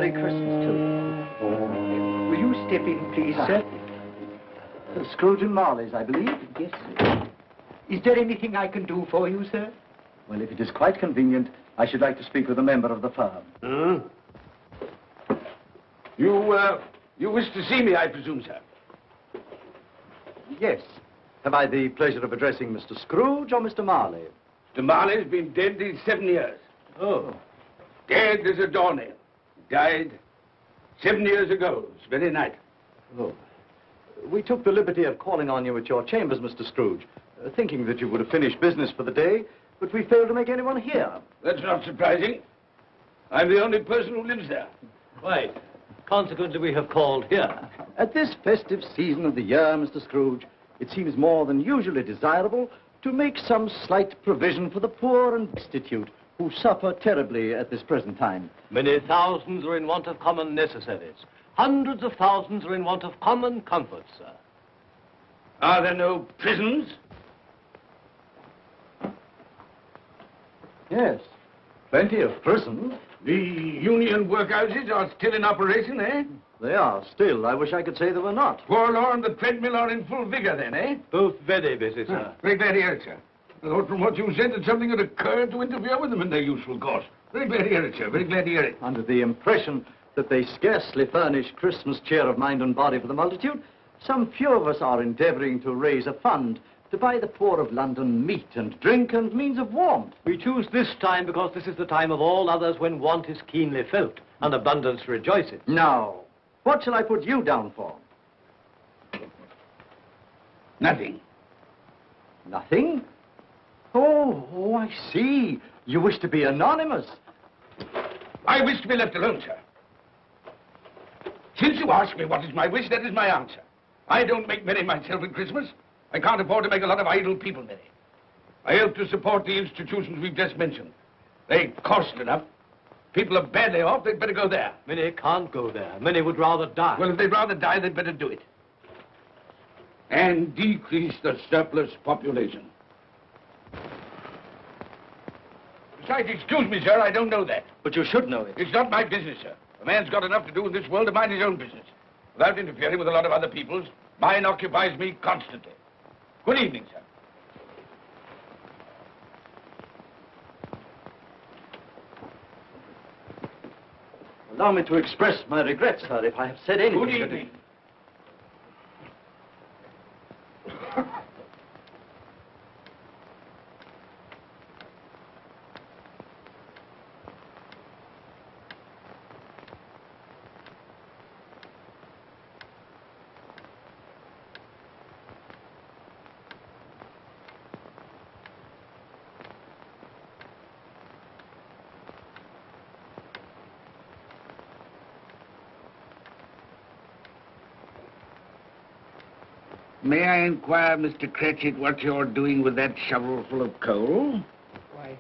Merry Christmas to you. Will you step in, please, sir? Scrooge and Marley's, I believe. Yes, sir. Is there anything I can do for you, sir? Well, if it is quite convenient, I should like to speak with a member of the firm. You wish to see me, I presume, sir? Yes. Have I the pleasure of addressing Mr. Scrooge or Mr. Marley? Mr. Marley's been dead these 7 years. Oh. Dead as a doornail. Died 7 years ago, this very night. Oh. We took the liberty of calling on you at your chambers, Mr. Scrooge, thinking that you would have finished business for the day, but we failed to make anyone here. That's not surprising. I'm the only person who lives there. Right. Consequently, we have called here. At this festive season of the year, Mr. Scrooge, it seems more than usually desirable to make some slight provision for the poor and destitute who suffer terribly at this present time. Many thousands are in want of common necessaries. Hundreds of thousands are in want of common comforts, sir. Are there no prisons? Yes, plenty of prisons. The union workhouses are still in operation, eh? They are still. I wish I could say they were not. Poor Law and the treadmill are in full vigor then, eh? Both very busy, sir. Very glad to hear it, sir. I thought from what you said that something had occurred to interfere with them in their useful course. Very glad to hear it, sir. Very glad to hear it. Under the impression that they scarcely furnish Christmas cheer of mind and body for the multitude, some few of us are endeavoring to raise a fund to buy the poor of London meat and drink and means of warmth. We choose this time because this is the time of all others when want is keenly felt and abundance rejoices. Now, what shall I put you down for? Nothing. Nothing? Oh, I see. You wish to be anonymous. I wish to be left alone, sir. Since you ask me what is my wish, that is my answer. I don't make merry myself at Christmas. I can't afford to make a lot of idle people merry. I help to support the institutions we've just mentioned. They cost enough. People are badly off, they'd better go there. Many can't go there. Many would rather die. Well, if they'd rather die, they'd better do it. And decrease the surplus population. Besides, excuse me, sir, I don't know that. But you should know it. It's not my business, sir. A man's got enough to do in this world to mind his own business. Without interfering with a lot of other people's, mine occupies me constantly. Good evening, sir. Allow me to express my regrets, sir, if I have said anything. Good evening. May I inquire, Mr. Cratchit, what you're doing with that shovel full of coal? Why,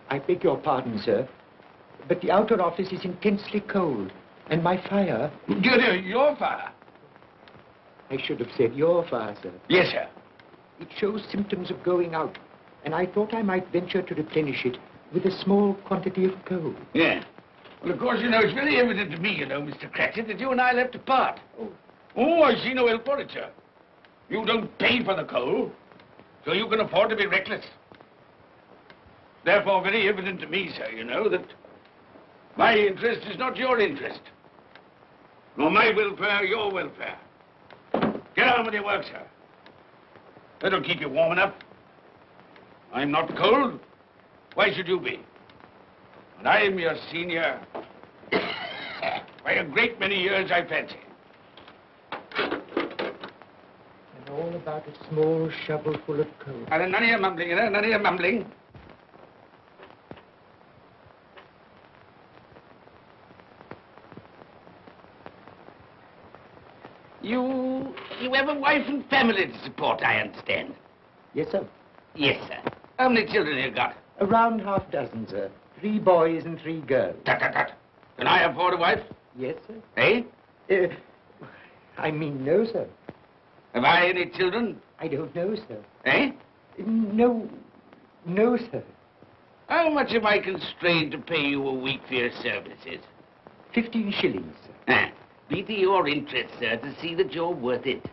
I beg your pardon, sir, but the outer office is intensely cold, and my fire... Your fire? I should have said your fire, sir. Yes, sir. It shows symptoms of going out, and I thought I might venture to replenish it with a small quantity of coal. Yeah. Well, of course, you know, it's very evident to me, you know, Mr. Cratchit, that you and I left apart. Oh, I see no help for it, sir. You don't pay for the coal, so you can afford to be reckless. Therefore, very evident to me, sir, you know, that my interest is not your interest. Nor my welfare, your welfare. Get on with your work, sir. That'll keep you warm enough. I'm not cold. Why should you be? And I'm your senior by a great many years, I fancy. All about a small shovel full of coal. None of your mumbling, you know, none of your mumbling. You have a wife and family to support, I understand. Yes, sir. Yes, sir. How many children have you got? Around half dozen, sir. 3 boys and 3 girls. Tut, tut, tut. Can I afford a wife? Yes, sir. Eh? I mean, no, sir. Have I any children? I don't know, sir. Eh? No, sir. How much am I constrained to pay you a week for your services? 15 shillings, sir. Ah, be to your interest, sir, to see that you're worth it.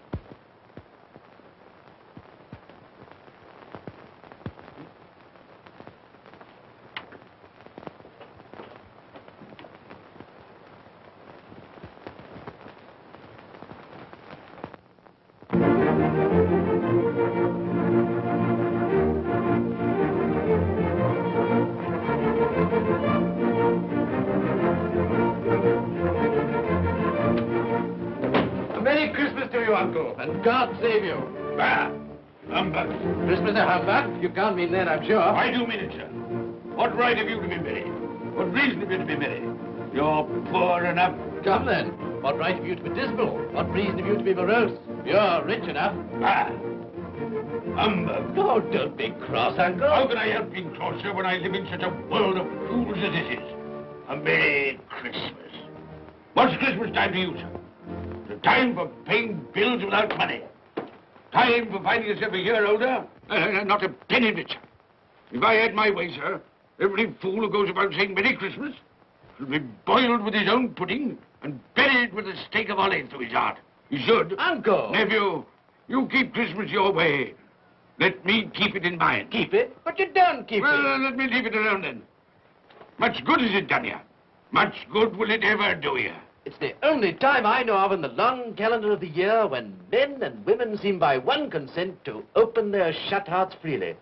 Merry Christmas to you, Uncle, and God save you. Ah, humbug. Christmas a humbug? You can't mean that, I'm sure. I do mean it, sir. What right have you to be merry? What reason have you to be merry? You're poor enough. Come then. What right have you to be dismal? What reason have you to be morose? You're rich enough. Ah, humbug. Oh, don't be cross, Uncle. How can I help being cross, sir, when I live in such a world of fools as this is? A Merry Christmas. What's Christmas time to you, sir? It's a time for paying bills without money. Time for finding yourself a year older? Not a penny of it, sir. If I had my way, sir, every fool who goes about saying Merry Christmas should be boiled with his own pudding and buried with a stake of olive through his heart. He should. Uncle! Nephew, you keep Christmas your way. Let me keep it in mine. Keep it? But you don't keep Well, let me leave it alone then. Much good has it done you? Much good will it ever do you? It's the only time I know of in the long calendar of the year when men and women seem by one consent to open their shut hearts freely.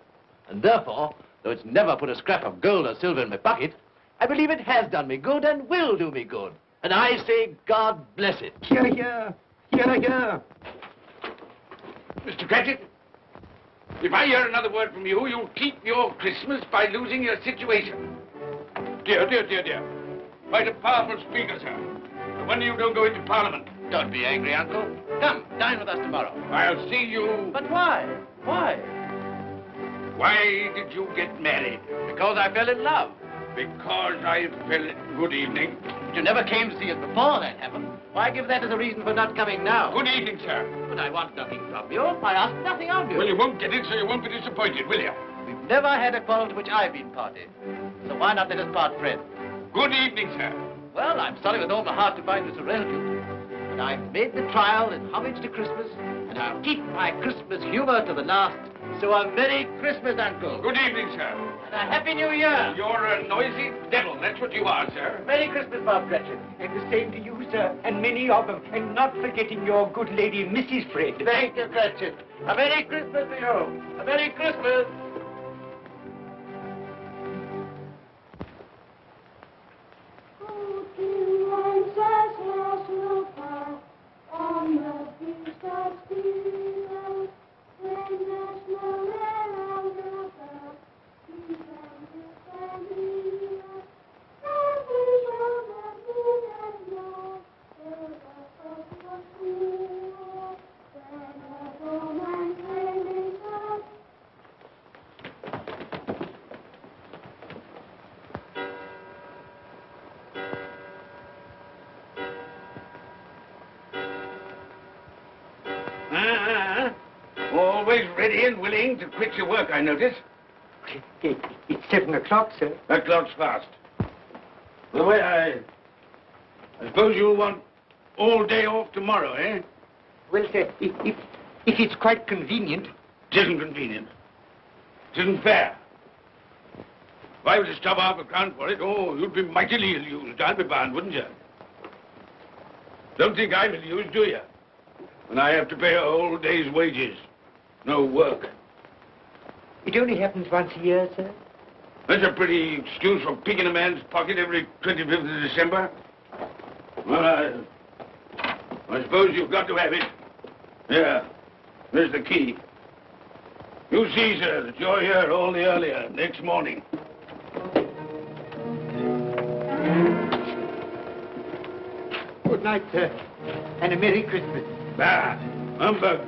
And therefore, though it's never put a scrap of gold or silver in my pocket, I believe it has done me good and will do me good. And I say, God bless it. Hear, hear. Hear, hear. Mr. Cratchit, if I hear another word from you, you'll keep your Christmas by losing your situation. Dear, dear, dear, dear. Quite a powerful speaker, sir. No wonder you don't go into Parliament. Don't be angry, Uncle. Come, dine with us tomorrow. I'll see you... But why? Why? Why did you get married? Because I fell in love. Because I fell... Good evening. But you never came to see us before that happened. Why give that as a reason for not coming now? Good evening, sir. But I want nothing from you. I ask nothing of you. Well, you won't get it, so you won't be disappointed, will you? We've never had a quarrel to which I've been party. So why not let us part friends? Good evening, sir. Well, I'm sorry with all my heart to find this a relative. But I've made the trial in homage to Christmas, and I'll keep my Christmas humor to the last. So a Merry Christmas, Uncle. Good evening, sir. And a Happy New Year. You're a noisy devil, that's what you are, sir. Merry Christmas, Bob Cratchit. And the same to you, sir, and many of them. And not forgetting your good lady, Mrs. Fred. Thank you, Cratchit. A Merry Christmas to you. A Merry Christmas. Always ready and willing to quit your work, I notice. It's 7 o'clock, sir. That clock's fast. The way I suppose you'll want all day off tomorrow, eh? Well, sir, if it's quite convenient. It isn't convenient. It isn't fair. If I were to stop half a crown for it, oh, you'd be mightily ill-used, I'll be bound, wouldn't you? Don't think I'm ill-used, do you? When I have to pay a whole day's wages. No work. It only happens once a year, sir. That's a pretty excuse for picking a man's pocket every 25th of December. Well, I suppose you've got to have it. Yeah, there's the key. You see, sir, that you're here all the earlier next morning. Good night, sir, and a Merry Christmas. Bah, humbug.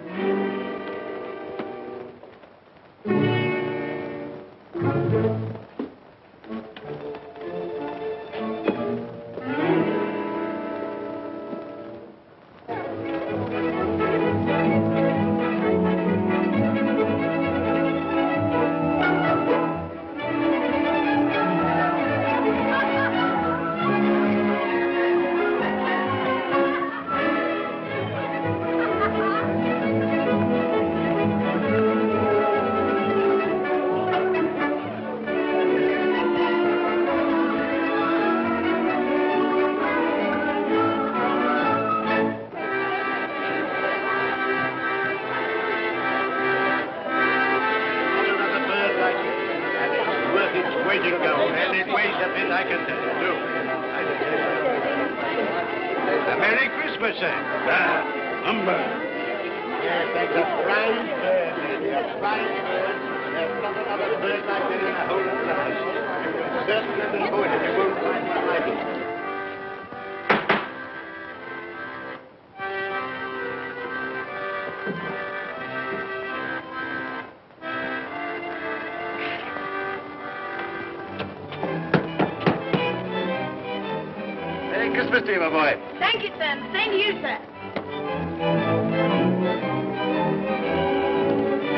it weighs a bit, I can tell you, too. A Merry Christmas, sir. Humbug. Yes, that's a fine bird, Andy, a fine bird. There's not another bird like that in the whole of the house. You can search every point and you won't find one like it. Merry Christmas to you, my boy. Thank you, sir. Same to you, sir.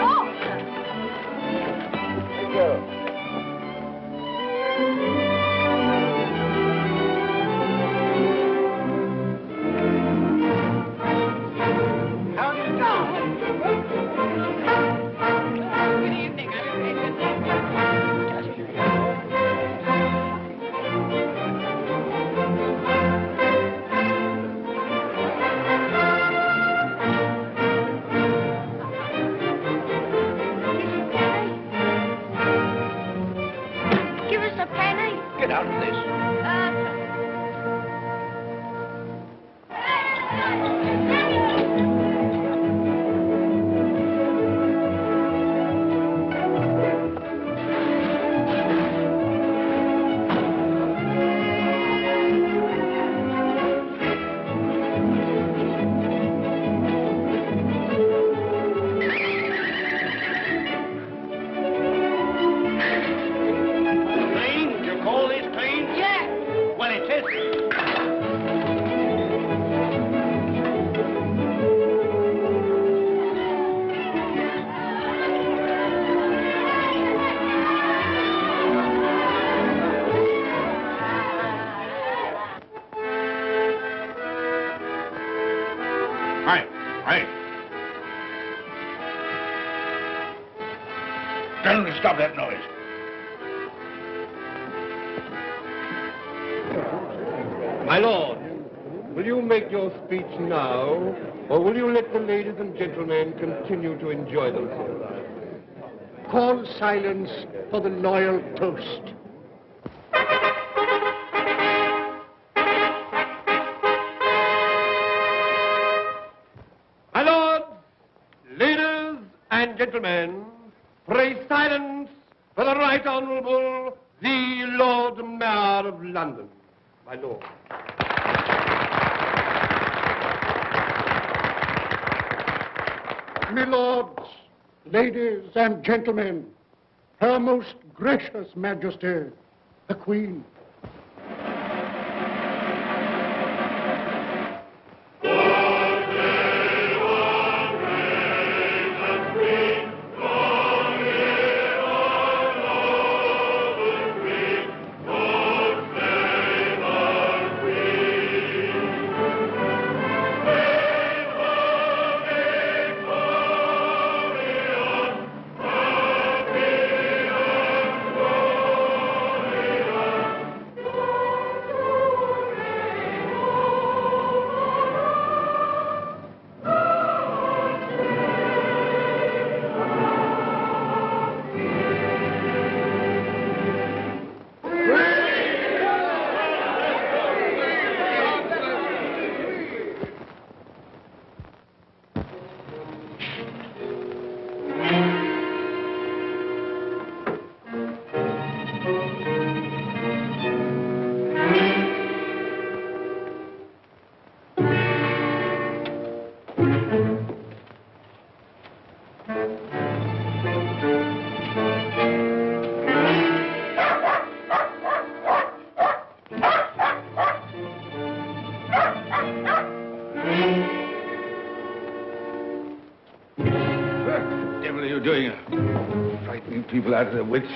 Oh, sir. Thank you. How do you go? Good evening. Give us a penny. Get out of this. Clean? You call this clean? Yeah. Well, it is. Right, right. Tell them to stop that noise. My lord, will you make your speech now, or will you let the ladies and gentlemen continue to enjoy themselves? Call silence for the loyal toast. My lords, ladies and gentlemen, pray silence for the Right Honourable the Lord Mayor of London. My lord. My lords, ladies and gentlemen, Her Most Gracious Majesty, the Queen. What the devil are you doing? Frightening people out of their wits.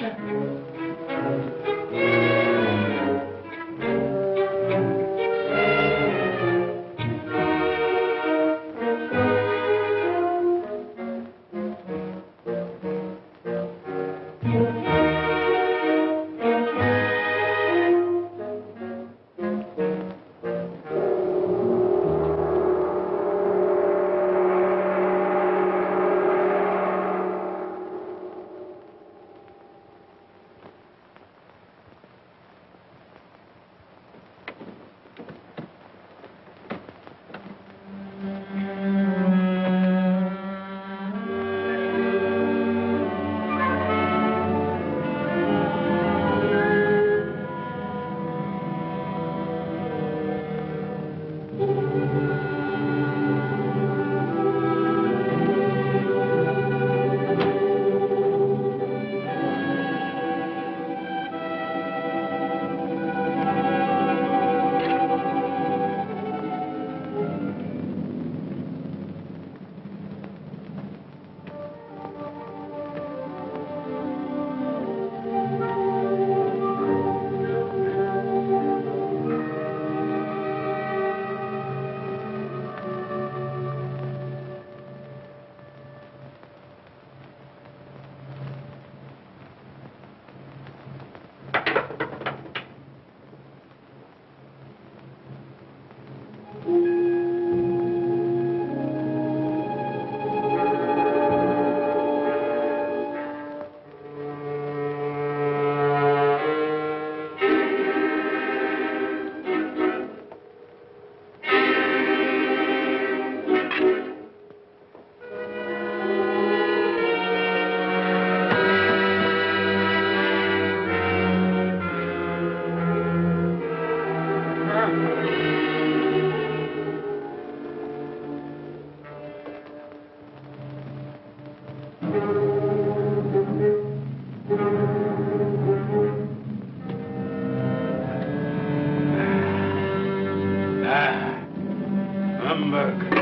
Luxembourg.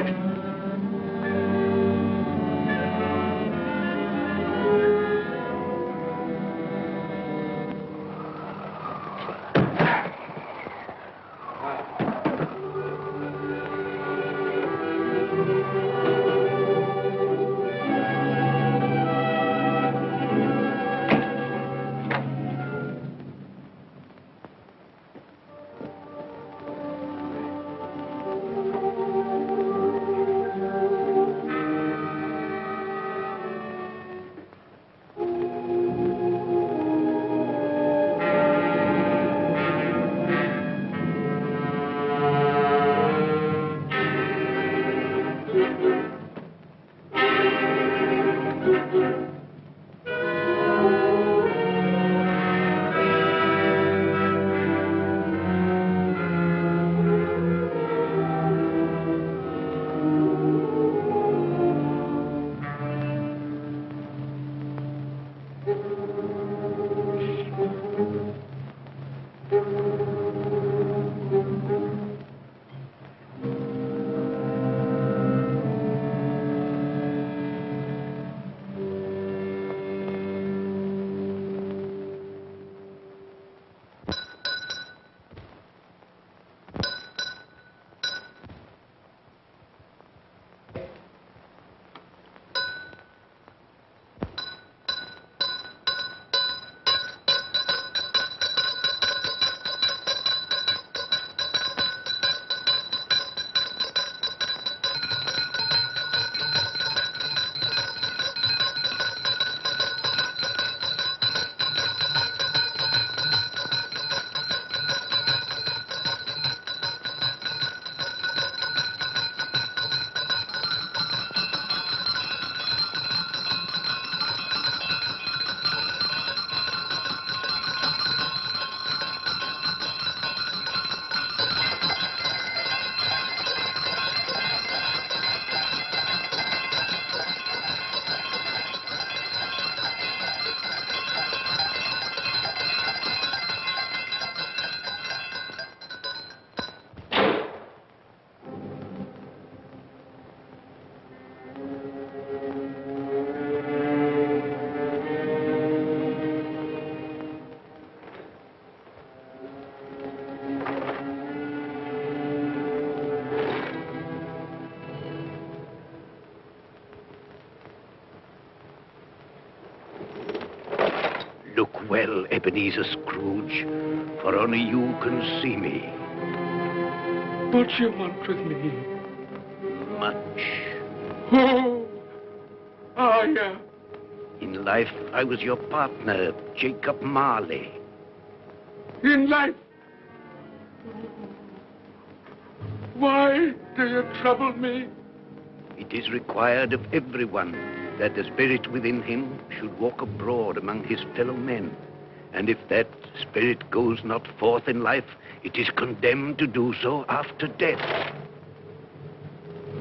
Look well, Ebenezer Scrooge, for only you can see me. What do you want with me? Much. Oh, yeah. In life, I was your partner, Jacob Marley. In life. Why do you trouble me? It is required of everyone that the spirit within him should walk abroad among his fellow men. And if that spirit goes not forth in life, it is condemned to do so after death.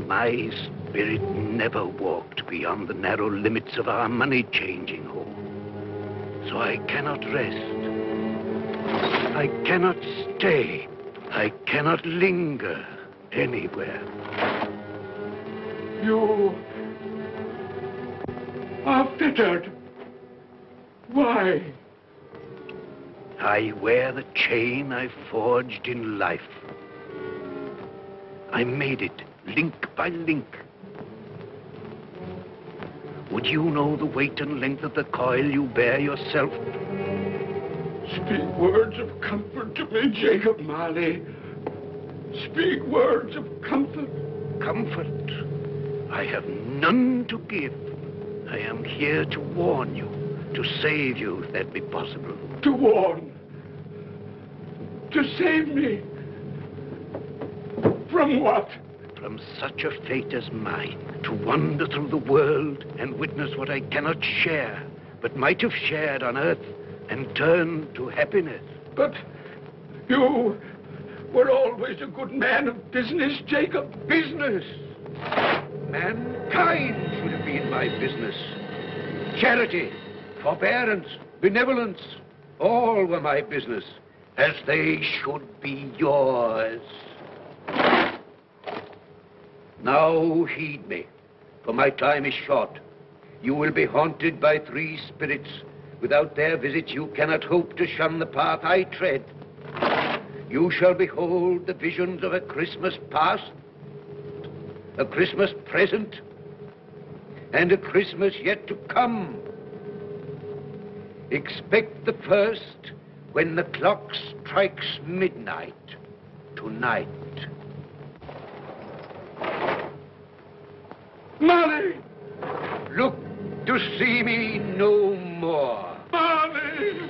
My spirit never walked beyond the narrow limits of our money-changing hall. So I cannot rest. I cannot stay. I cannot linger anywhere. You are fettered. Why? I wear the chain I forged in life. I made it link by link. Would you know the weight and length of the coil you bear yourself? Speak words of comfort to me, Jacob Marley. Speak words of comfort. Comfort? I have none to give. I am here to warn you, to save you, if that be possible. To warn. To save me. From what? From such a fate as mine, to wander through the world and witness what I cannot share, but might have shared on earth and turn to happiness. But you were always a good man of business, Jacob. Business? Mankind should have been my business. Charity, forbearance, benevolence, all were my business, as they should be yours. Now heed me, for my time is short. You will be haunted by 3 spirits. Without their visits, you cannot hope to shun the path I tread. You shall behold the visions of a Christmas past, a Christmas present, and a Christmas yet to come. Expect the first when the clock strikes midnight tonight. Molly! Look to see me no more. Molly!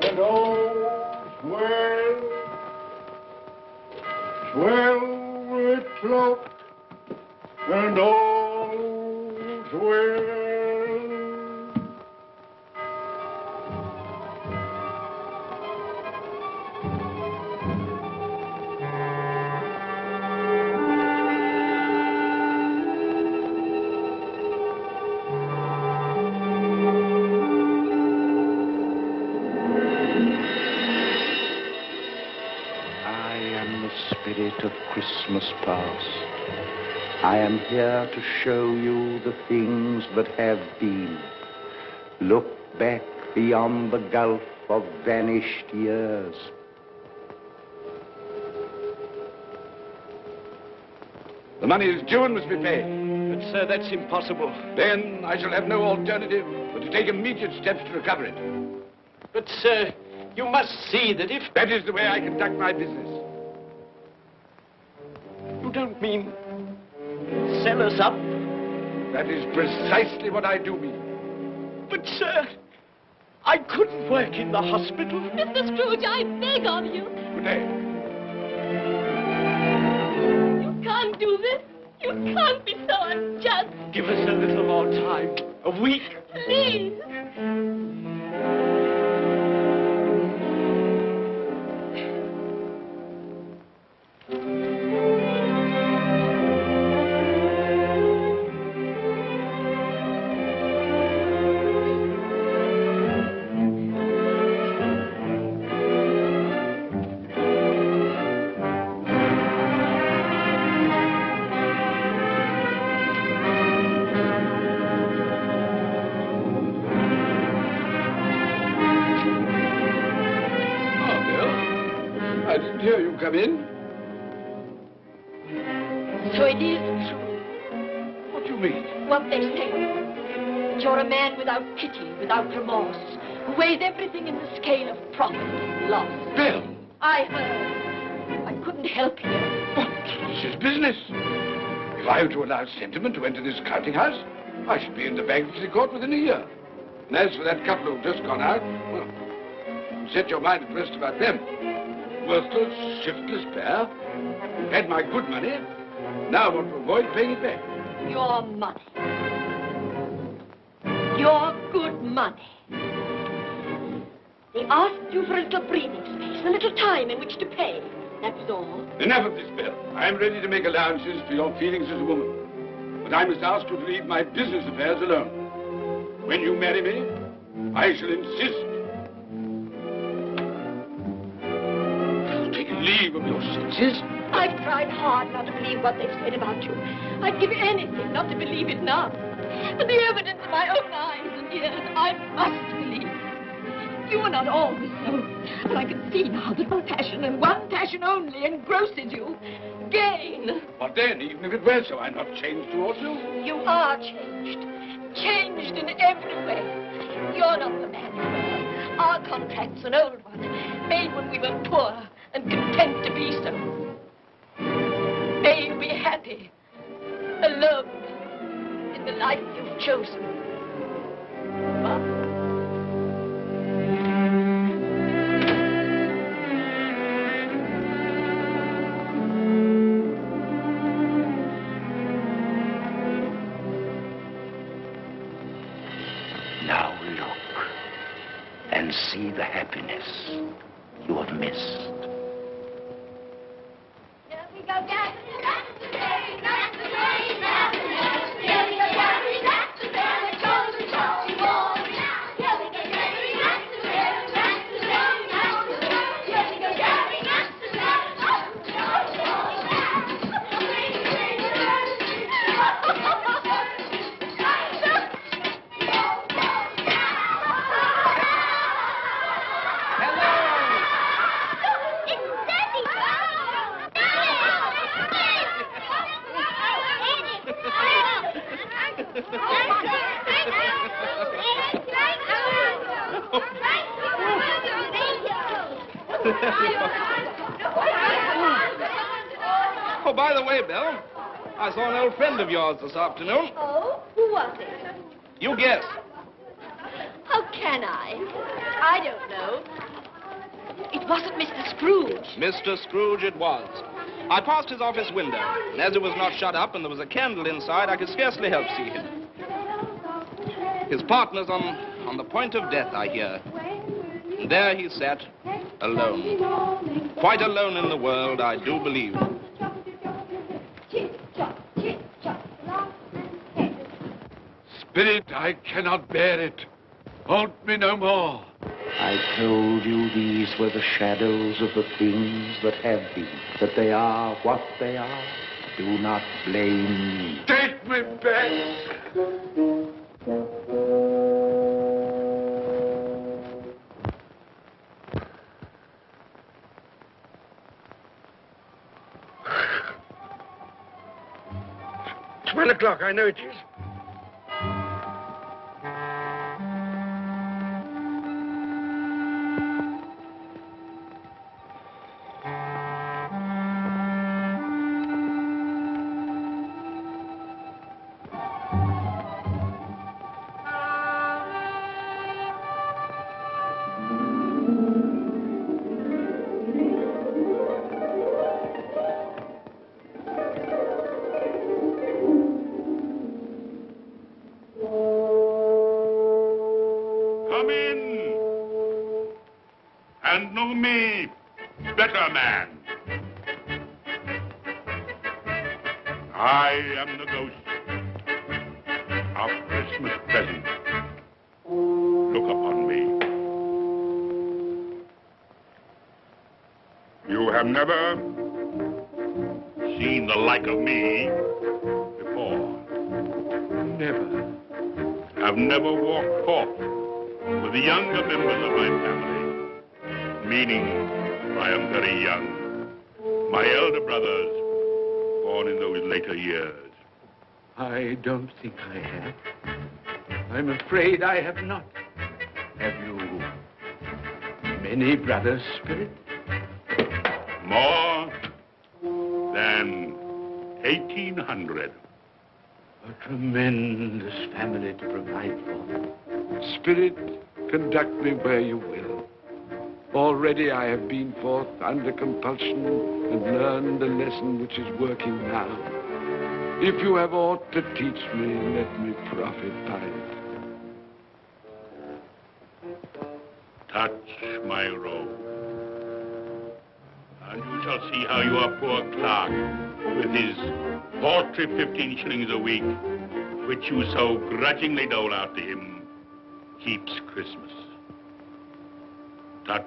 And all's well, well with cloak, and all's well. Spirit of Christmas past. I am here to show you the things that have been. Look back beyond the gulf of vanished years. The money is due and must be paid. But, sir, that's impossible. Then I shall have no alternative but to take immediate steps to recover it. But, sir, you must see that if... That is the way I conduct my business. You don't mean sell us up? That is precisely what I do mean. But, sir, I couldn't work in the hospital. Mr. Scrooge, I beg of you. Good day. You can't do this. You can't be so unjust. Give us a little more time. A week. Please. I didn't hear you come in. So it is true, What do you mean? what they say. That you're a man without pity, without remorse, who weighs everything in the scale of profit and loss. Bill! I heard. I couldn't help hearing. But this is business. If I were to allow sentiment to enter this counting house, I should be in the bankruptcy court within a year. And as for that couple who've just gone out, well, set your mind at rest about them. Worthless, shiftless pair. Had my good money. Now want to avoid paying it back. Your money. Your good money. They asked you for a little breathing space, a little time in which to pay. That was all. Enough of this, Bill. I am ready to make allowances for your feelings as a woman. But I must ask you to leave my business affairs alone. When you marry me, I shall insist. Take leave of your senses. I've tried hard not to believe what they've said about you. I'd give anything not to believe it now. But the evidence of my own eyes and ears, I must believe. You are not always so. But I can see now that one passion and one passion only engrosses you. Gain. But then, even if it were so, I'm not changed towards you. You are changed. Changed in every way. You're not the man you were. Our contract's an old one, made when we were poor and content to be so. May you be happy, alone, in the life you've chosen. Now look and see the happiness you have missed. Here we go, Gavin. Oh, by the way, Bill, I saw an old friend of yours this afternoon. Oh, who was it? You guess. How can I? I don't know. It wasn't Mr. Scrooge. Mr. Scrooge it was. I passed his office window, and as it was not shut up and there was a candle inside, I could scarcely help see him. His partner's on the point of death, I hear. And there he sat, alone. Quite alone in the world, I do believe. Spirit, I cannot bear it. Haunt me no more. I told you these were the shadows of the things that have been, that they are what they are. Do not blame me. Take me back. $12 I know it is. Come in and know me, better man. I am the ghost of Christmas present. Look upon me. You have never seen the like of me before. Never. Have never walked forth with the younger members of my family, meaning I am very young. My elder brothers, born in those later years. I don't think I have. I'm afraid I have not. Have you many brothers, Spirit? More than 1,800. A tremendous family to provide for. Spirit, conduct me where you will. Already I have been forth under compulsion and learned the lesson which is working now. If you have aught to teach me, let me profit by it. Touch my robe, and you shall see how your poor clerk, with his paltry 15 shillings a week, which you so grudgingly dole out to him, keeps Christmas. Touch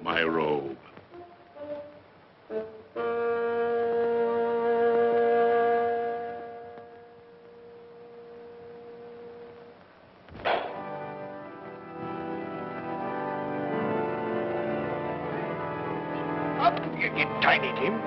my robe. Tiny Tim.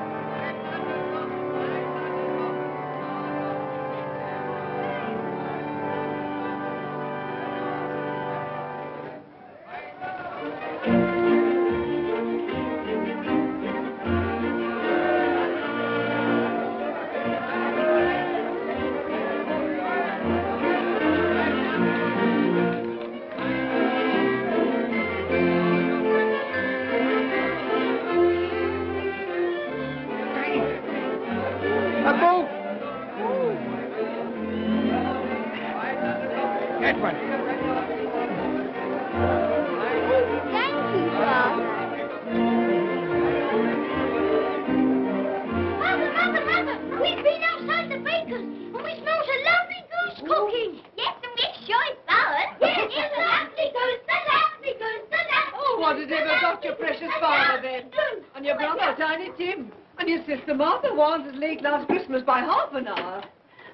That one. Thank you, Father. Mother, we've been outside the baker's and we smelled a lovely goose cooking. Yes, and make sure it's ours. Yes, it's a lovely goose, Oh, what has ever got your precious father, then? And your brother, Tiny Tim? And your sister Martha was as late last Christmas by half an hour.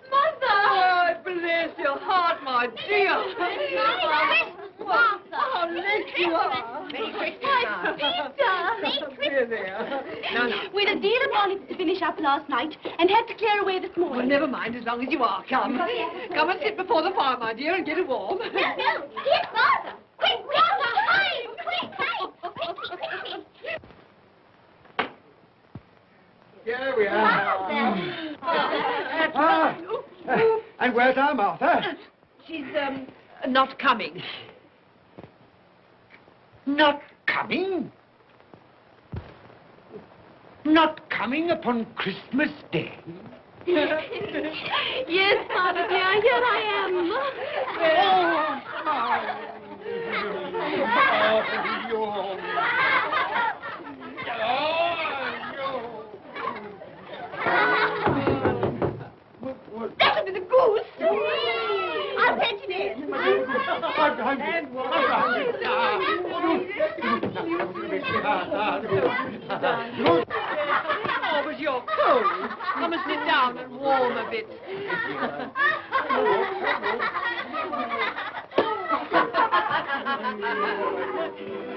Mother! Oh, bless your heart, my dear. Merry Christmas, Martha. How late you are. Merry Christmas, My Peter. Here they are. No. We'd a deal of bonnets to finish up last night and had to clear away this morning. Well, never mind, as long as you are come. Come and sit before the fire, my dear, and get it warm. No, here's Martha. Quick, Martha, hide. Quick. Here we are. And where's our Martha? She's, not coming. Not coming? Not coming upon Christmas Day? Yes, Father dear, here I am. That was a goose. I'll fetch it in. Oh, but you're cold. Come and sit down and warm a bit.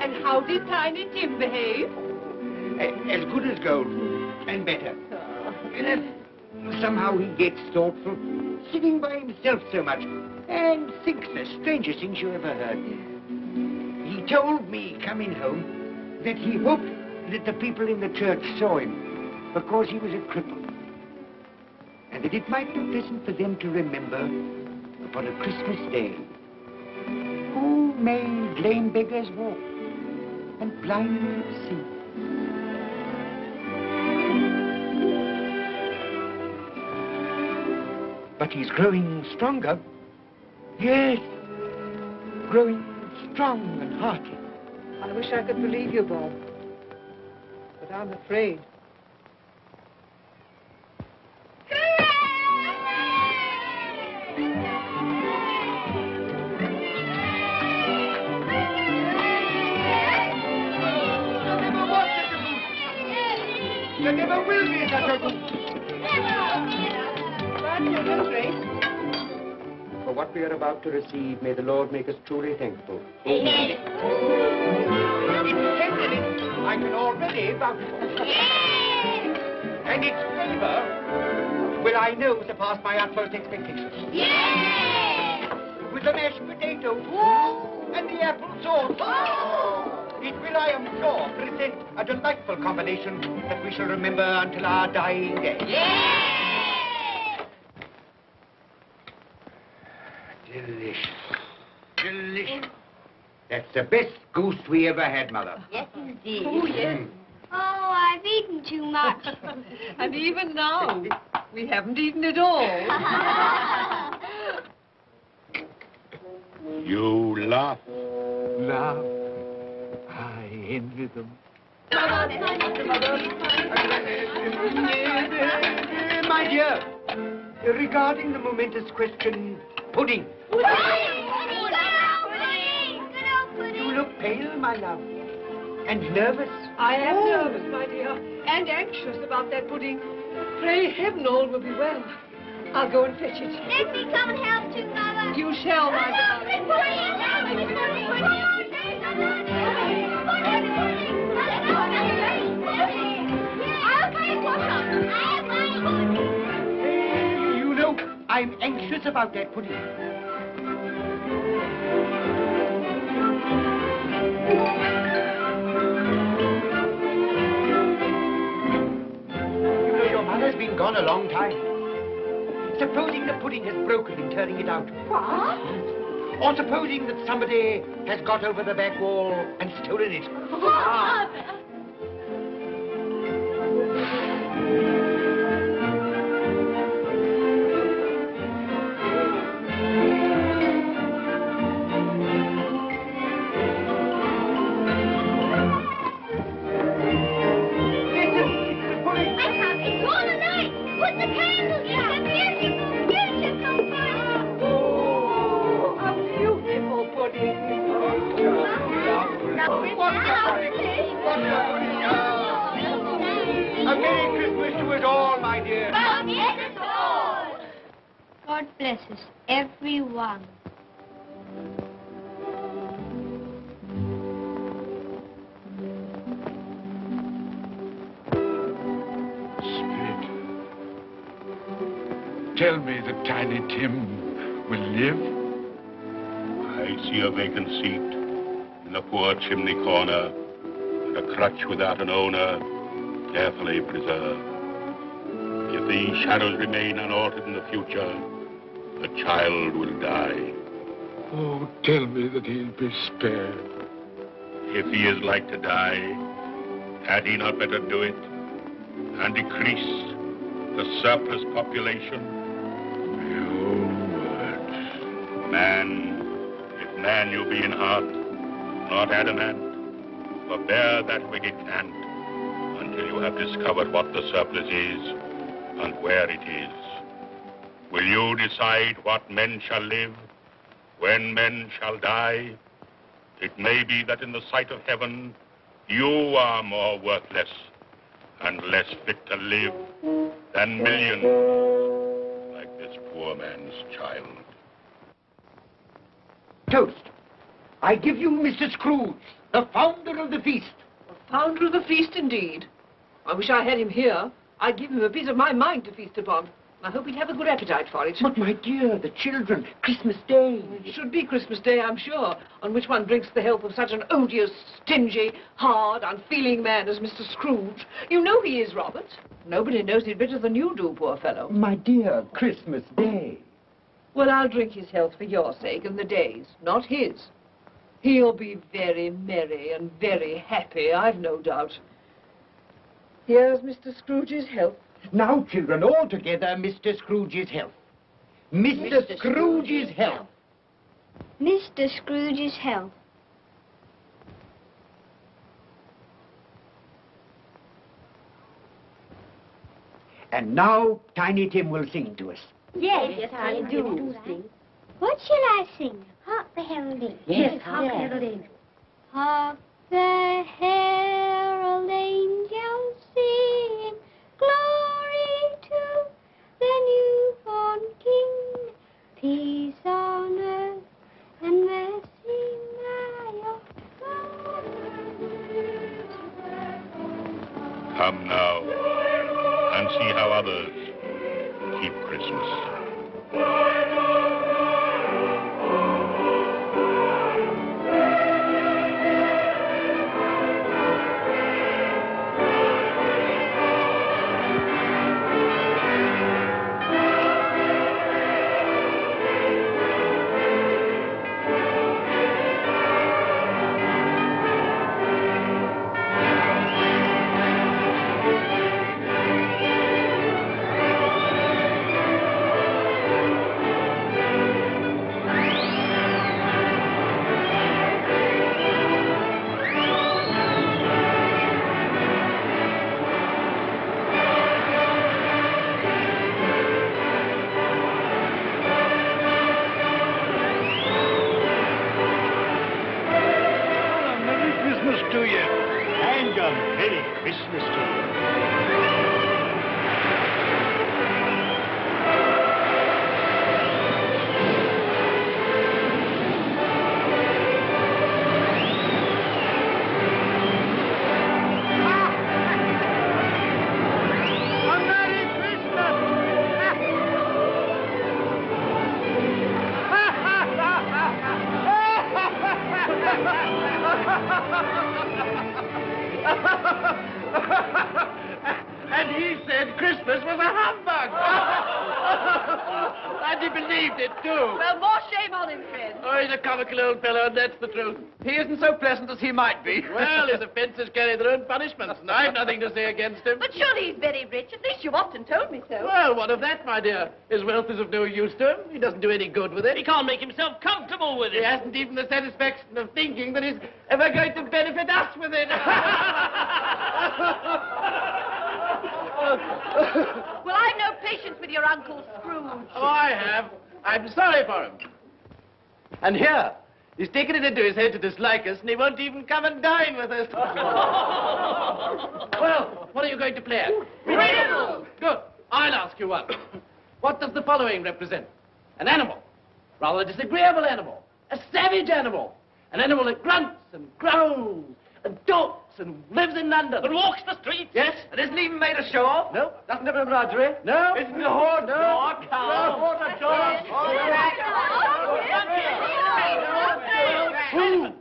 And how did Tiny Tim behave? As good as gold, and better. Somehow he gets thoughtful, sitting by himself so much, and thinks the strangest things you ever heard. He told me, coming home, that he hoped that the people in the church saw him, because he was a cripple. And that it might be pleasant for them to remember, upon a Christmas day, who made lame beggars walk, and blind men see. But he's growing stronger. Yes, growing strong and hearty. I wish I could believe you, Bob. But I'm afraid. There never will be such a goose. For what we are about to receive, may the Lord make us truly thankful. Amen. It's tenderness I can already vouch for. And its flavor will, I know, surpass my utmost expectations. With the mashed potato and the apple sauce, it will, I am sure, present a delightful combination that we shall remember until our dying day. Delicious. Delicious. That's the best goose we ever had, Mother. Yes, indeed. Oh, yes. Oh, I've eaten too much. And even now, we haven't eaten it all. You laugh. Laugh. I envy them. My dear, regarding the momentous question, pudding. You look pale, my love, and nervous. I am nervous, my dear, and anxious about that pudding. Pray heaven all will be well. I'll go and fetch it. Let me come and help too, Mother. You shall, my darling. You know, I'm anxious about that pudding. You know, your mother's been gone a long time. Supposing the pudding has broken in turning it out. What? Or supposing that somebody has got over the back wall and stolen it. Father! A Merry Christmas to us all, my dear. God bless us, everyone. Spirit, tell me that Tiny Tim will live. I see a vacant seat in the poor chimney corner, and a crutch without an owner, carefully preserved. If these shadows remain unaltered in the future, the child will die. Oh, tell me that he'll be spared. If he is like to die, had he not better do it and decrease the surplus population? Your words. Man, if man you be in heart, not adamant, forbear that wicked cant until you have discovered what the surplus is and where it is. Will you decide what men shall live, when men shall die? It may be that in the sight of heaven, you are more worthless and less fit to live than millions like this poor man's child. Toast. I give you Mr. Scrooge, the founder of the feast. Founder of the feast, indeed. I wish I had him here. I'd give him a piece of my mind to feast upon. I hope he'd have a good appetite for it. But, my dear, the children, Christmas Day. It should be Christmas Day, I'm sure, on which one drinks the health of such an odious, stingy, hard, unfeeling man as Mr. Scrooge. You know he is, Robert. Nobody knows it better than you do, poor fellow. My dear, Christmas Day. Well, I'll drink his health for your sake and the day's, not his. He'll be very merry and very happy, I've no doubt. Here's Mr. Scrooge's health. Now, children, all together, Mr. Scrooge's health. Mr. Scrooge's health. Mr. Scrooge's health. And now, Tiny Tim will sing to us. Yes, I do sing. What shall I sing? Hark the heralding. Yes, hark the heralding. Hark the herald angels sing, glory to the newborn King, peace on earth and mercy nigh of God. Come now and see how others keep Christmas. And he believed it, too. Well, more shame on him, friend. Oh, he's a comical old fellow, and that's the truth. He isn't so pleasant as he might be. Well, his offences carry their own punishments, and I've nothing to say against him. But surely he's very rich. At least you've often told me so. Well, what of that, my dear? His wealth is of no use to him. He doesn't do any good with it. He can't make himself comfortable with He it. hasn't even the satisfaction of thinking that he's ever going to benefit us with it. Well, I've no patience with your Uncle Scrooge. Oh, I have. I'm sorry for him. And here, he's taken it into his head to dislike us, and he won't even come and dine with us. Well, what are you going to play at? Riddles! Good. I'll ask you one. What does the following represent? An animal. Rather a disagreeable animal. A savage animal. An animal that grunts and growls and talks and lives in London. But walks the streets. Yes. And isn't even made a show of. No. Doesn't have a menagerie. No. Isn't a horse. No. Not cow. No, not a Who?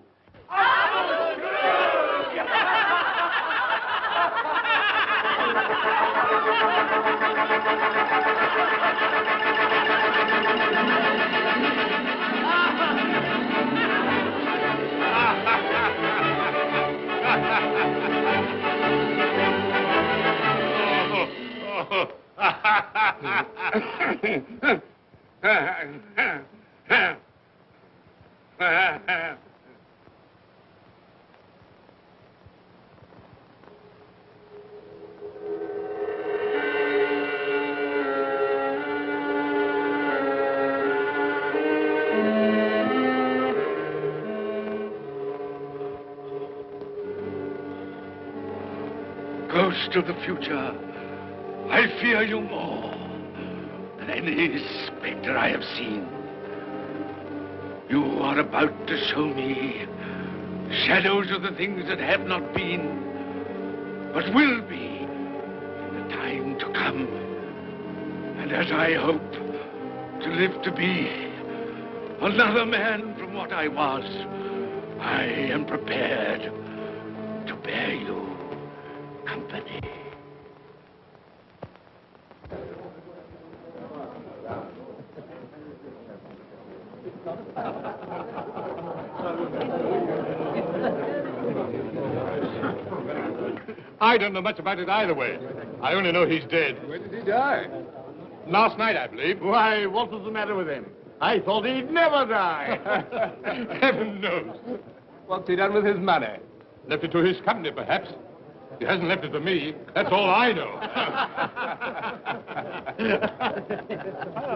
Ghost of the future, I fear you more than any spectre I have seen. You are about to show me shadows of the things that have not been, but will be in the time to come. And as I hope to live to be another man from what I was, I am prepared to bear you company. I don't know much about it either way. I only know he's dead. When did he die? Last night, I believe. Why, what was the matter with him? I thought he'd never die. Heaven knows. What's he done with his money? Left it to his company, perhaps. He hasn't left it to me. That's all I know.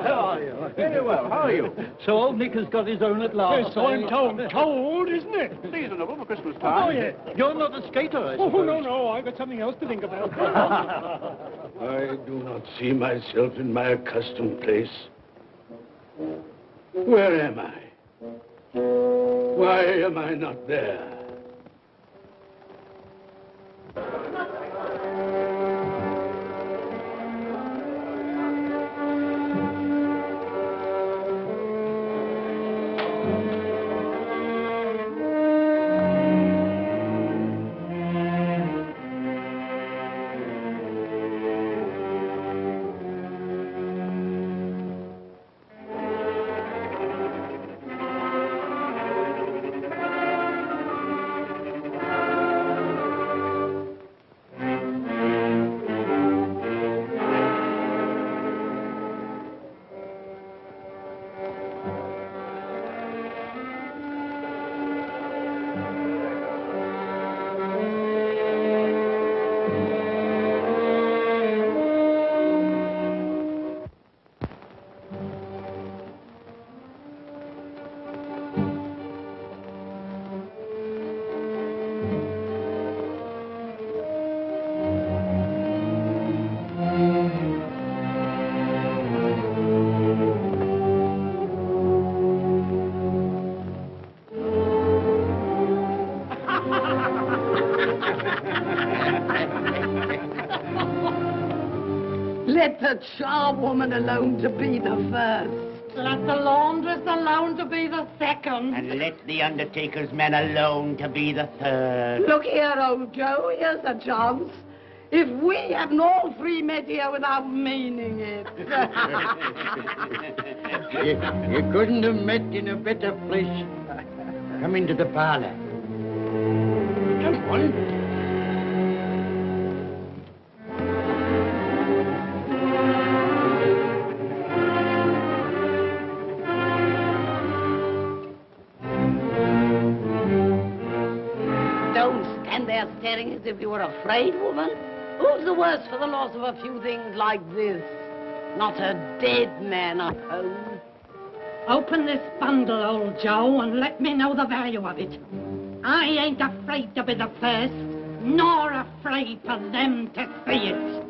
How are you? Very well. How are you? So old Nick has got his own at last. Yes, so I'm told. Told, isn't it? Seasonable for Christmas time. Oh, yeah. You're not a skater, I suppose. Oh, no. I've got something else to think about. I do not see myself in my accustomed place. Where am I? Why am I not there? Let the charwoman alone to be the first. Let the laundress alone to be the second. And let the undertaker's man alone to be the third. Look here, old Joe, here's a chance. If we haven't all three met here without meaning it. You couldn't have met in a better place. Come into the parlor. Come on. Don't stand there staring as if you were afraid, woman. Who's the worse for the loss of a few things like this? Not a dead man, I suppose. Open this bundle, old Joe, and let me know the value of it. I ain't afraid to be the first, nor afraid for them to see it.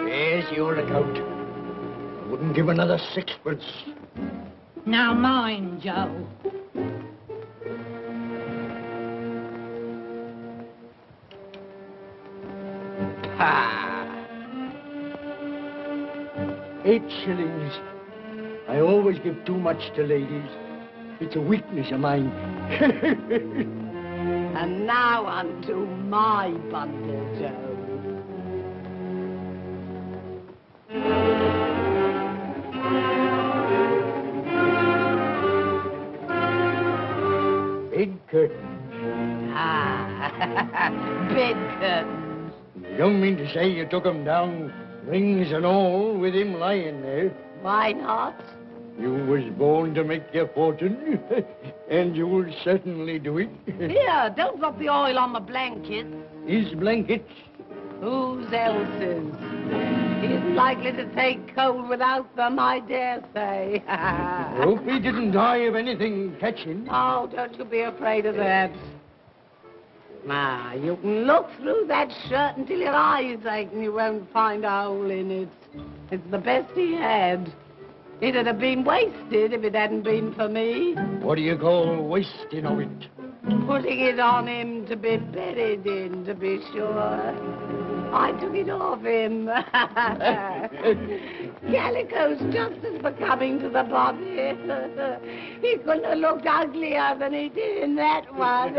There's your account. I wouldn't give another sixpence. Now mind, Joe. Ah. 8 shillings. I always give too much to ladies. It's a weakness of mine. And now unto my bundle, Joe. Big curtains. Ah, bed curtains. You don't mean to say you took 'em down, rings and all, with him lying there? Why not? You was born to make your fortune, and you'll certainly do it. Here, don't drop the oil on the blankets. His blankets? Whose else's? He isn't likely to take cold without them, I dare say. Hope he didn't die of anything catching. Oh, don't you be afraid of that. You can look through that shirt until your eyes ache and you won't find a hole in it. It's the best he had. It'd have been wasted if it hadn't been for me. What do you call wasting of it? Putting it on him to be buried in, to be sure. I took it off him. Calico's just as becoming to the body. He couldn't have looked uglier than he did in that one.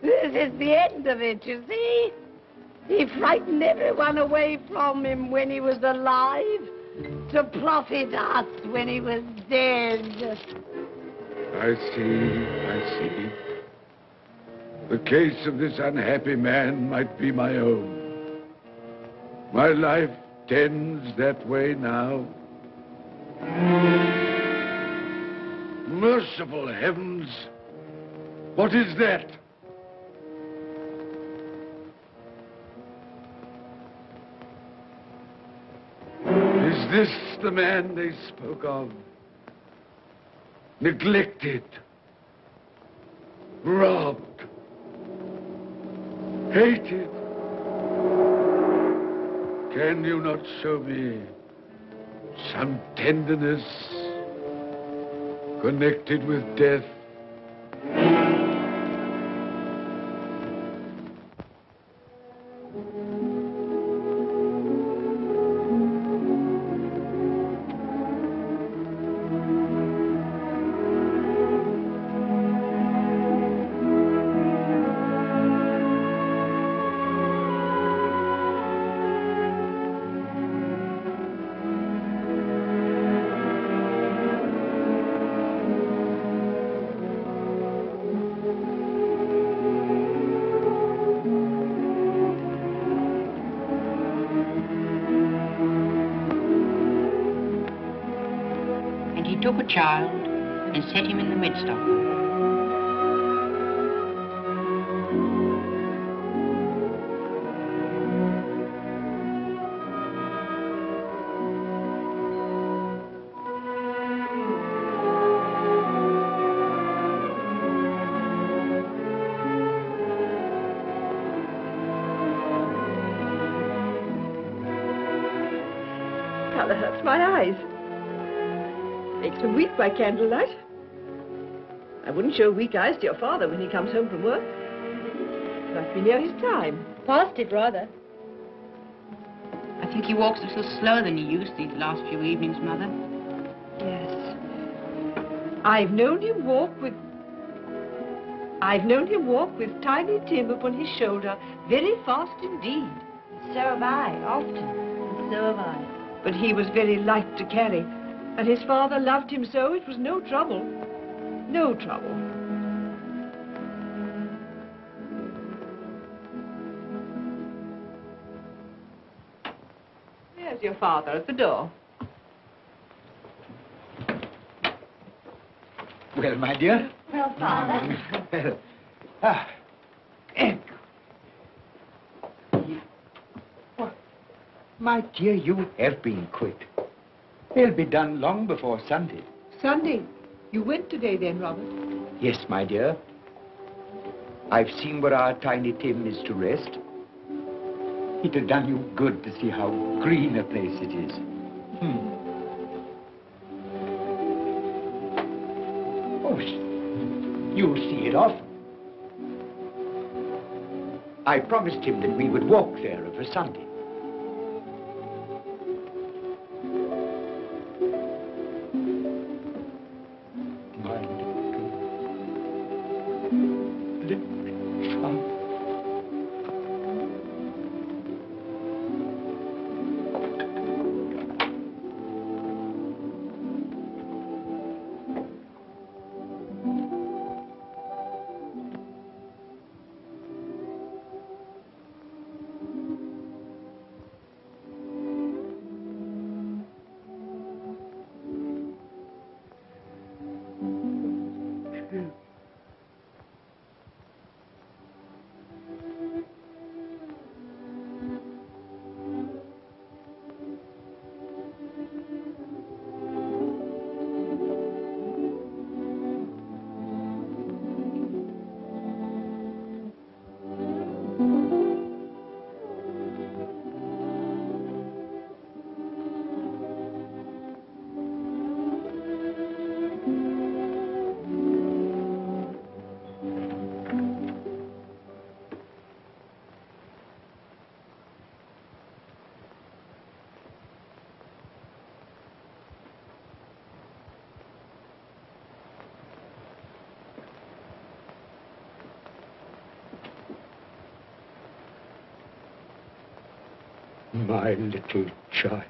This is the end of it, you see. He frightened everyone away from him when he was alive, to profit us when he was dead. I see. The case of this unhappy man might be my own. My life tends that way now. Merciful heavens! What is that? Is this the man they spoke of? Neglected, robbed, hated. Can you not show me some tenderness connected with death? Took a child and set him in the midst of them. rather hurts my eyes. Makes them weak by candlelight. I wouldn't show weak eyes to your father when he comes home from work. Must be near his time. Past it, rather. I think he walks a little slower than he used these last few evenings, Mother. Yes. I've known him walk with Tiny Tim upon his shoulder very fast indeed. So have I, often. And so have I. But he was very light to carry, and his father loved him so it was no trouble. No trouble. There's your father at the door. Well, my dear. Well, Father. Ah. My dear, you have been quick. They'll be done long before Sunday. Sunday. You went today then, Robert? Yes, my dear. I've seen where our Tiny Tim is to rest. It'd have done you good to see how green a place it is. Oh, you'll see it often. I promised him that we would walk there of a Sunday. My little child.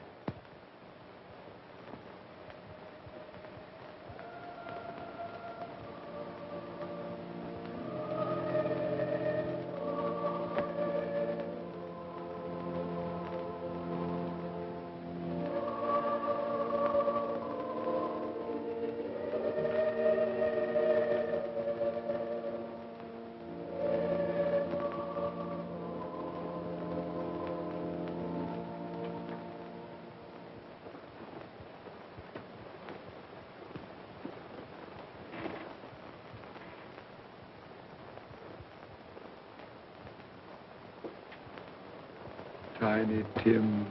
Tiny Tim,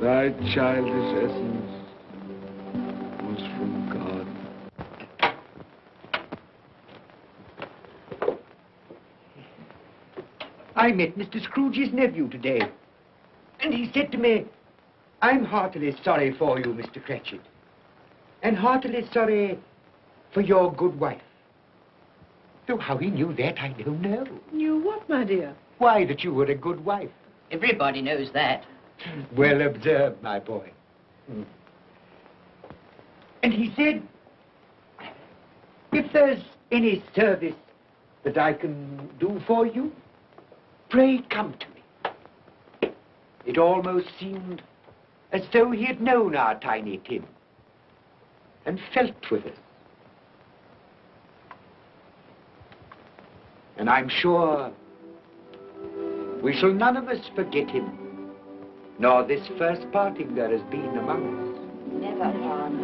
thy childish essence was from God. I met Mr. Scrooge's nephew today, and he said to me, I'm heartily sorry for you, Mr. Cratchit, and heartily sorry for your good wife. Though how he knew that, I don't know. Knew what, my dear? Why, that you were a good wife. Everybody knows that. Well observed, my boy. And he said, if there's any service that I can do for you, pray come to me. It almost seemed as though he had known our Tiny Tim and felt with us. And I'm sure we shall none of us forget him, nor this first parting there has been among us. Never, Father.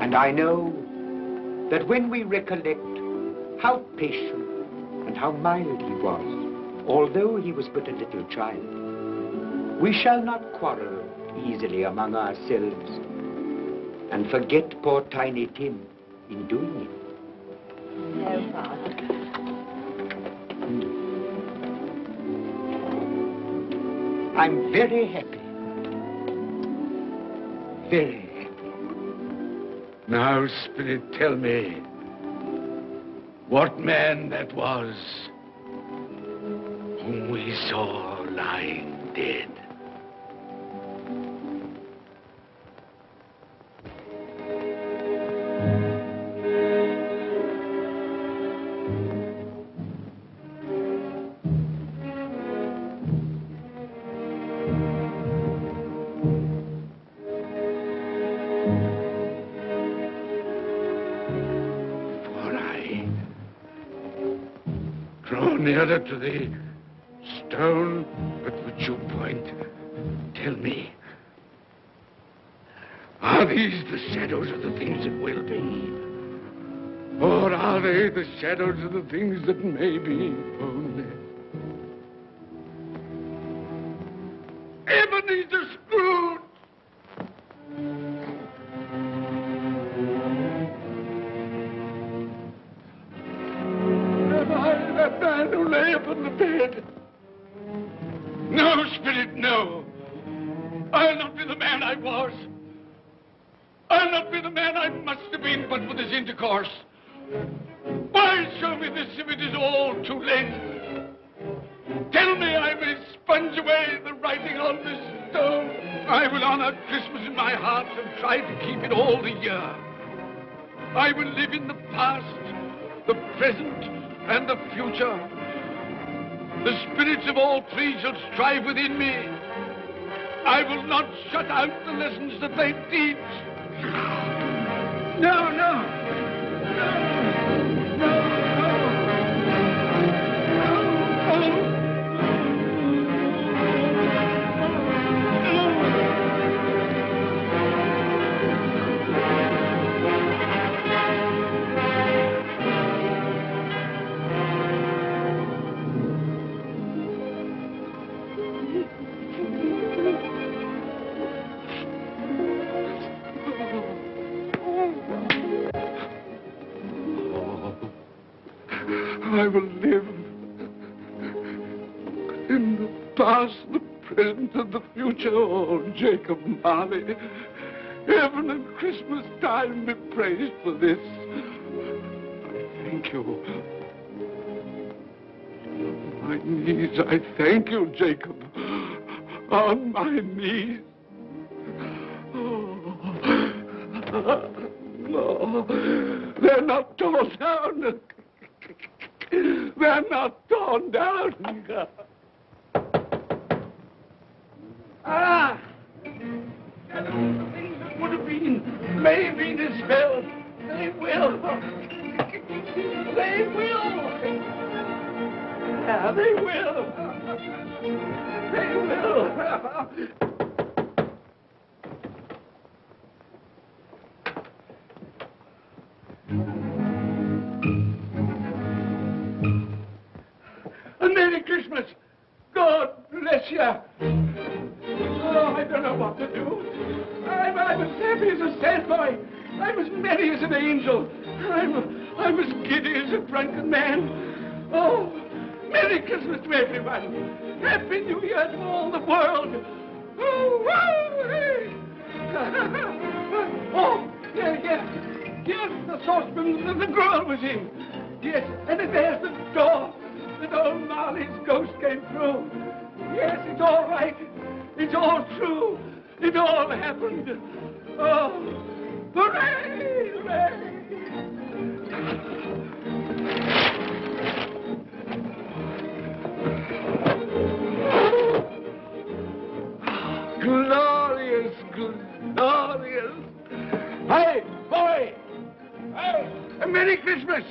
And I know that when we recollect how patient and how mild he was, although he was but a little child, We shall not quarrel easily among ourselves and forget poor Tiny Tim in doing it. No, Father. I'm very happy. Very happy. Now, Spirit, tell me what man that was whom we saw lying dead. Nearer to the stone at which you point. Tell me, are these the shadows of the things that will be? Or are they the shadows of the things that may be only? Ebenezer Scrooge! That man who lay upon the bed. No, Spirit, no. I'll not be the man I was. I'll not be the man I must have been but for this intercourse. Why show me this if it is all too late? Tell me I may sponge away the writing on this stone. I will honor Christmas in my heart and try to keep it all the year. I will live in the past, the present, and the future. The spirits of all three shall strive within me. I will not shut out the lessons that they teach. No, no. No, no, no. I will live in the past, the present, and the future. Oh, Jacob Marley, heaven and Christmas time be praised for this. I thank you. On my knees, I thank you, Jacob. On my knees. Oh. No, they're not torn down. They're not torn down. Ah! Things that would have been may have been as well. They will. They will. Yeah, they will. They will. A Merry Christmas! God bless you! Oh, I don't know what to do. I'm as happy as a sandboy. I'm as merry as an angel. I'm as giddy as a drunken man. Oh, Merry Christmas to everyone. Happy New Year to all the world. Oh, hey. Oh, yes, the saucepan that the girl was in. Yes, and there's the door that old Marley's ghost came through. Yes, it's all right. It's all true. It all happened. Oh, hooray, hooray. Glorious, glorious. Hey, boy! Hey, a Merry Christmas!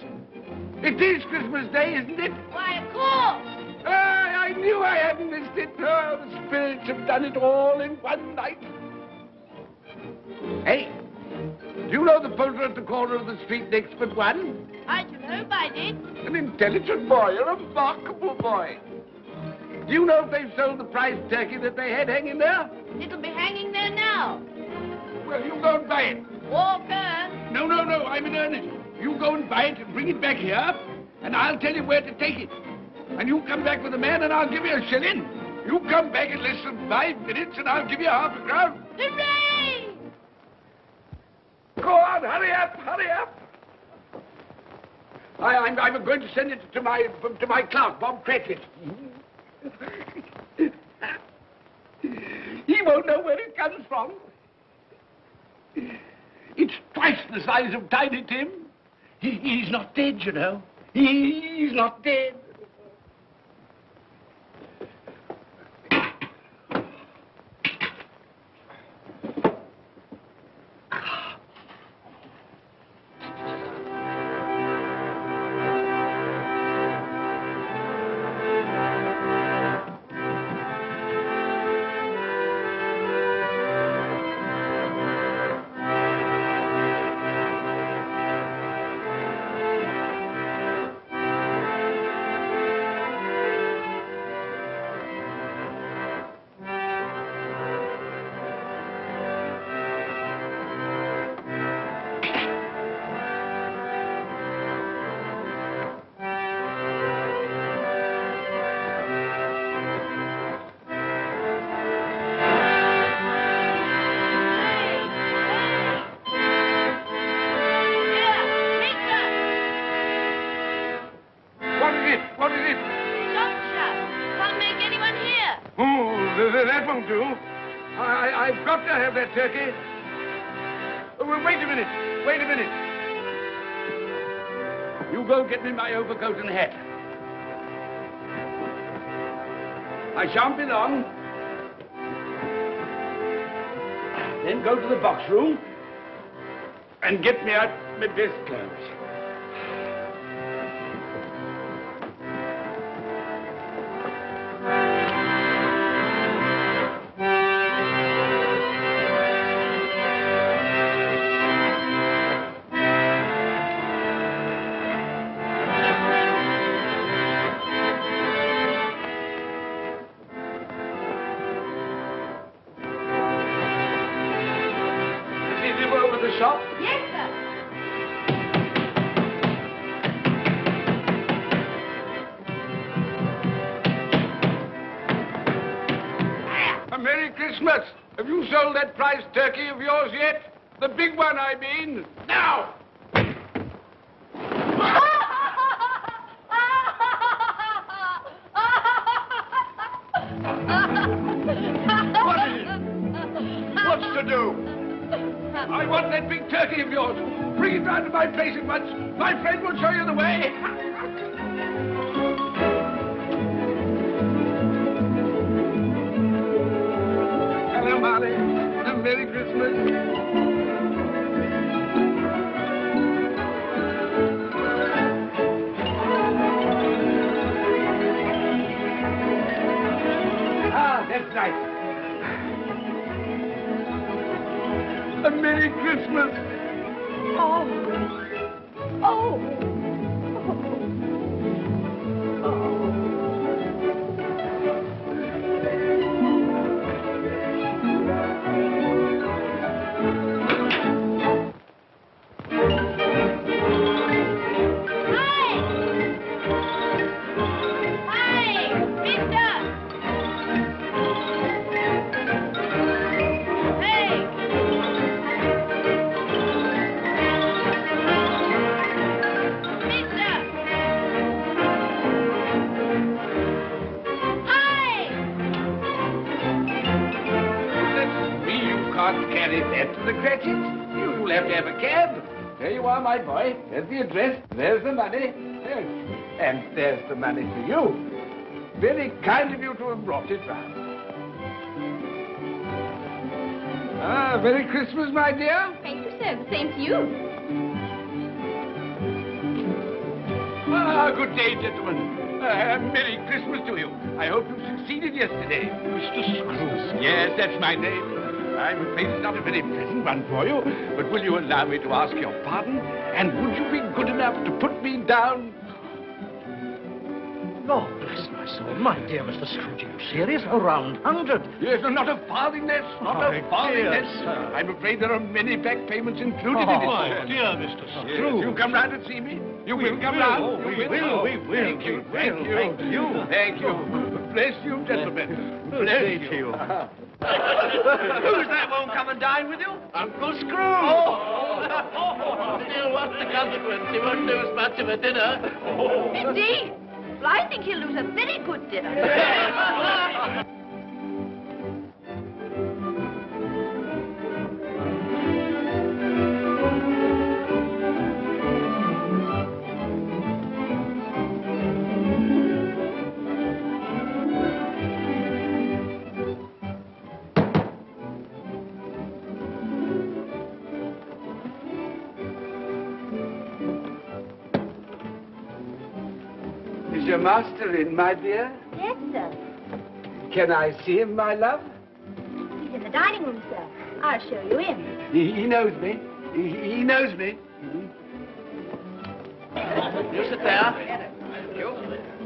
It is Christmas Day, isn't it? Why, of course. I knew I hadn't missed it. Oh, the spirits have done it all in one night. Hey, do you know the poulterer at the corner of the street next but one? I don't know, I did. An intelligent boy, a remarkable boy. Do you know if they've sold the prize turkey that they had hanging there? It'll be hanging there now. Well, you go and buy it. Walker. No, I'm in earnest. You go and buy it and bring it back here, and I'll tell you where to take it. And you come back with the man, and I'll give you a shilling. You come back in less than 5 minutes, and I'll give you half a crown. Hooray! Go on, hurry up. I'm going to send it to my clerk, Bob Cratchit. He won't know where it comes from. It's twice the size of Tiny Tim. He's not dead, you know. He's not dead. What is it? Shot. Can't make anyone hear. Oh, that won't do. I've got to have that turkey. Well, wait a minute. You go get me my overcoat and hat. I shan't be long. Then go to the box room and get me out my best clothes. Shop? Yes, sir. A Merry Christmas. Have you sold that prize turkey of yours yet? The big one, I mean. Now! What is it? What's to do? I want that big turkey of yours. Bring it round to my place at once. My friend will show you the way. Hello, Molly. And Merry Christmas. That's right. A Merry Christmas. Carry that to the Cratchits. You'll have to have a cab. There you are, my boy. There's the address. There's the money. Yes. And there's the money for you. Very kind of you to have brought it round. Merry Christmas, my dear. Thank you, sir. The same to you. Good day, gentlemen. Merry Christmas to you. I hope you succeeded yesterday. Mr. Scrooge. Yes, that's my name. I'm afraid it's not a very pleasant one for you, but will you allow me to ask your pardon? And would you be good enough to put me down? Lord bless my soul. My dear Mr. Scrooge, are you serious? A round 100. Yes, not a farthing less, not a farthing dear, less. sir. I'm afraid there are many back payments included in it. My sir. dear Mr. Yes, Scrooge. you come round and see me. You will come will. round. Oh, we You will. We will. Thank you. We Thank will. you. Thank you. Thank you. Bless you, gentlemen. Good day to you. Who's that won't come and dine with you? Uncle Scrooge! Still, what's the consequence? He won't lose much of a dinner. Indeed. Well, I think he'll lose a very good dinner. Is your master in, my dear? Yes, sir. Can I see him, my love? He's in the dining room, sir. I'll show you in. He knows me. He knows me. You sit there. Thank you.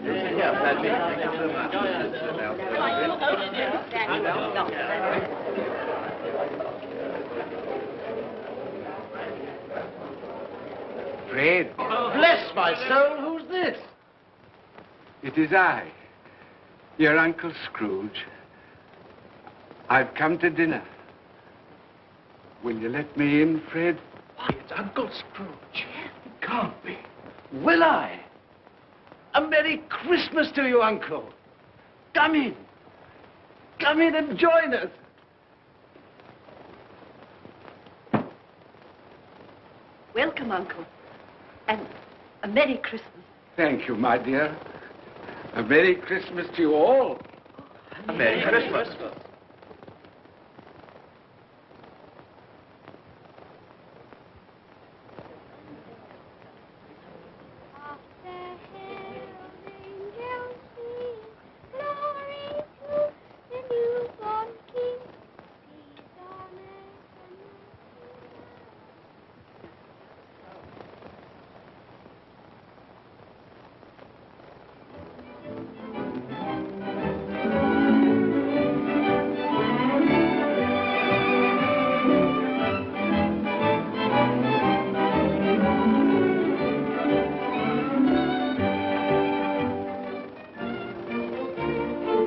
You sit here, Paddy. Thank you so much. Fred, Bless my soul, who's this? it is I, your Uncle Scrooge. I've come to dinner. Will you let me in, Fred? Why, it's Uncle Scrooge. It can't be. Will I? A Merry Christmas to you, Uncle. Come in. Come in and join us. Welcome, Uncle. And a Merry Christmas. Thank you, my dear. A Merry Christmas to you all. A Merry Christmas.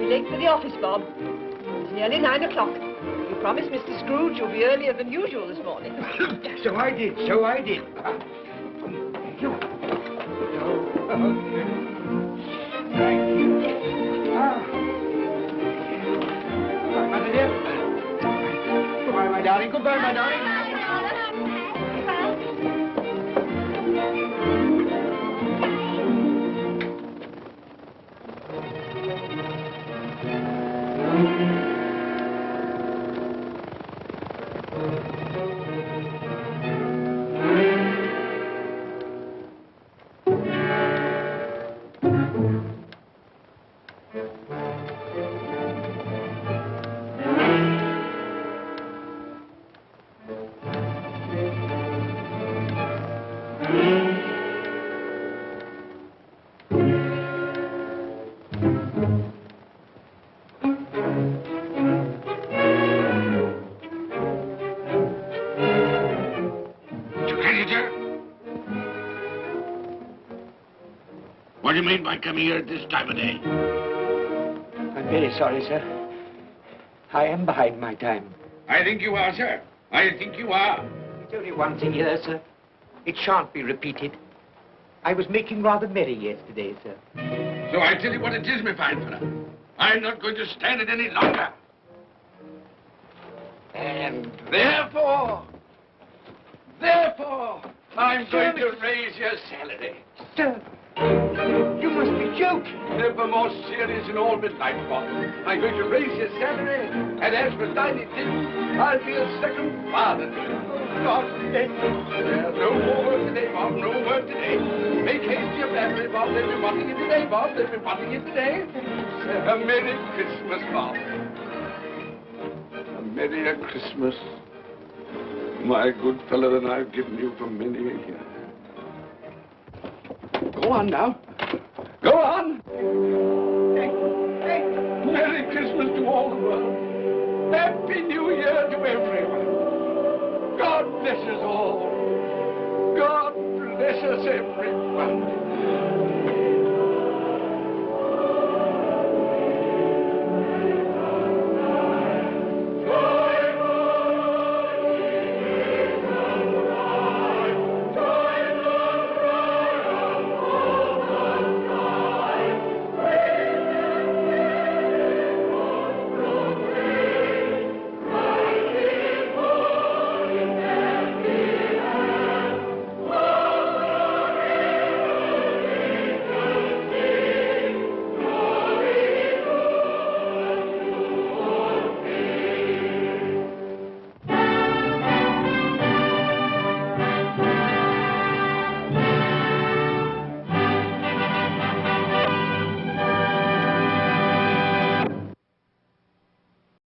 Late for the office, Bob. It's nearly 9 o'clock. You promised Mr. Scrooge you'll be earlier than usual this morning. So I did. Thank you. Thank you. Mother dear. Goodbye, my darling. Goodbye, my darling. What do you mean by coming here at this time of day? I'm very sorry, sir. I am behind my time. I think you are, sir. I think you are. There's only one thing here, sir. It shan't be repeated. I was making rather merry yesterday, sir. So I tell you what it is, my fine fellow. I'm not going to stand it any longer. And therefore, I'm going to raise your salary. Sir, you must be joking. Never more serious in all my life, Bob. I'm going to raise your salary, and as for tiny things, I'll be a second father to you. God bless you. No more work today, Bob. No work today. Make haste to your family, Bob. They'll be wanting you today, Bob. They'll be wanting you today. A Merry Christmas, Bob. A Merry Christmas. My good fellow and I've given you for many a year. Go on now. Go on. Merry Christmas to all the world. Happy New Year to everyone. God bless us all. God bless us everyone.